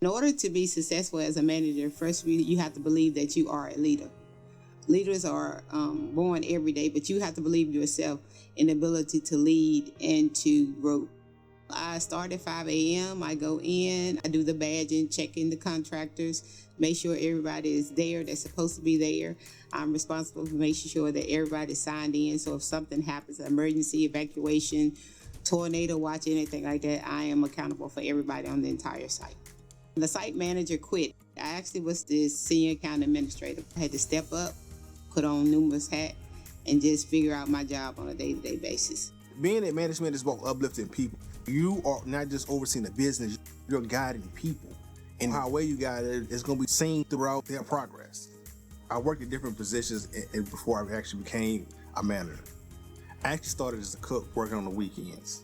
In order to be successful as a manager, first you have to believe that you are a leader. Leaders are born every day, but you have to believe yourself in the ability to lead and to grow. I start at 5 a.m. I go in, I do the badging, checking the contractors, make sure everybody is there that's supposed to be there. I'm responsible for making sure that everybody's signed in. So if something happens, emergency evacuation, tornado watch, anything like that, I am accountable for everybody on the entire site. The site manager quit. I actually was the senior account administrator. I had to step up, put on numerous hats, and just figure out my job on a day-to-day basis. Being in management is about uplifting people. You are not just overseeing the business, you're guiding people. And how well you guide it is going to be seen throughout their progress. I worked in different positions before I actually became a manager. I actually started as a cook working on the weekends.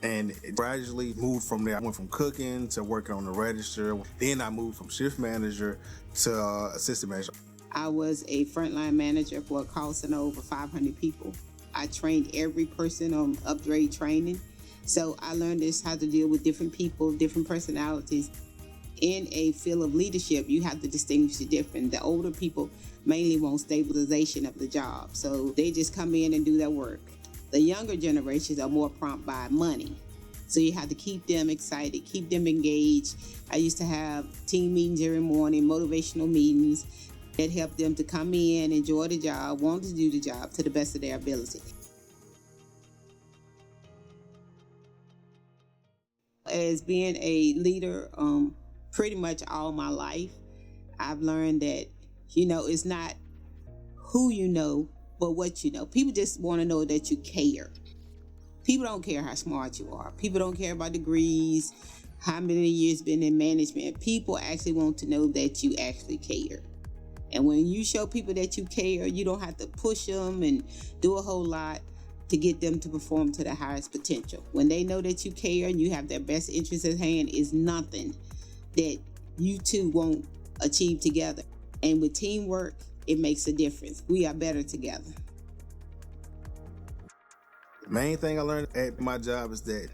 And it gradually moved from there. I went from cooking to working on the register. Then I moved from shift manager to assistant manager. I was a frontline manager for a call center over 500 people. I trained every person on upgrade training. So I learned how to deal with different people, different personalities. In a field of leadership, you have to distinguish the different. The older people mainly want stabilization of the job. So they just come in and do their work. The younger generations are more prompt by money. So you have to keep them excited, keep them engaged. I used to have team meetings every morning, motivational meetings that helped them to come in, enjoy the job, want to do the job to the best of their ability. As being a leader, pretty much all my life, I've learned that, it's not who you know, but what you know. People just want to know that you care. People don't care how smart you are. People don't care about degrees, how many years been in management. People actually want to know that you actually care. And when you show people that you care, you don't have to push them and do a whole lot to get them to perform to their highest potential. When they know that you care and you have their best interests at hand, is nothing that you two won't achieve together. And with teamwork, it makes a difference. We are better together. The main thing I learned at my job is that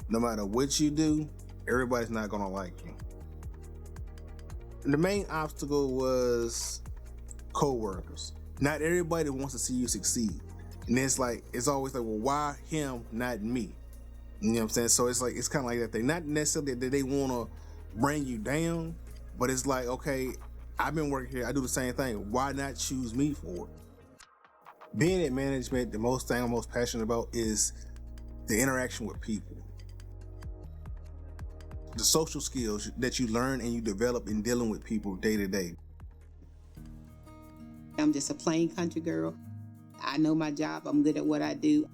no matter what you do, everybody's not gonna like you. And the main obstacle was co-workers. Not everybody wants to see you succeed. And it's always like, well, why him, not me? You know what I'm saying? So it's kind of like that thing. Not necessarily that they want to bring you down, but it's like, okay, I've been working here, I do the same thing. Why not choose me for it? Being in management, the most thing I'm most passionate about is the interaction with people. The social skills that you learn and you develop in dealing with people day to day. I'm just a plain country girl. I know my job. I'm good at what I do.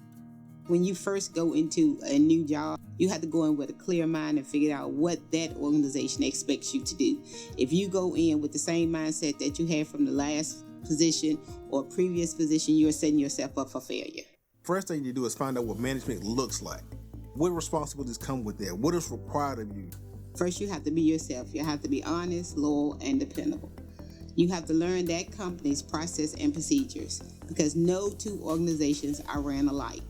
When you first go into a new job, you have to go in with a clear mind and figure out what that organization expects you to do. If you go in with the same mindset that you had from the last position or previous position, you're setting yourself up for failure. First thing you do is find out what management looks like. What responsibilities come with that? What is required of you? First, you have to be yourself. You have to be honest, loyal, and dependable. You have to learn that company's process and procedures, because no two organizations are ran alike.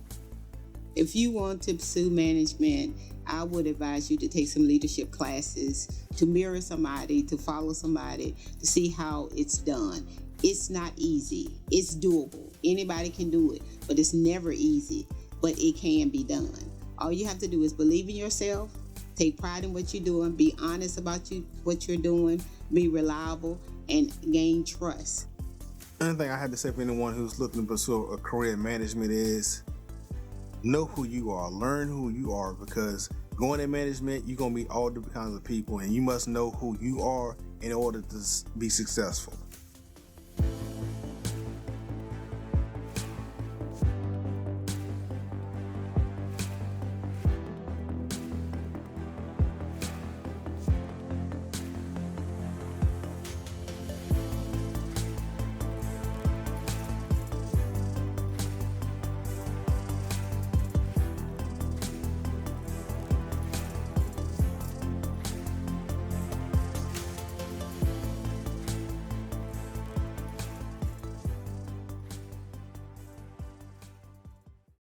If you want to pursue management, I would advise you to take some leadership classes, to mirror somebody, to follow somebody, to see how it's done. It's not easy. It's doable. Anybody can do it, but it's never easy, but it can be done. All you have to do is believe in yourself, take pride in what you're doing, be honest about what you're doing, be reliable, and gain trust. Another thing I had to say for anyone who's looking to pursue a career in management is know who you are, learn who you are, because going in management, you're going to meet all different kinds of people, and you must know who you are in order to be successful.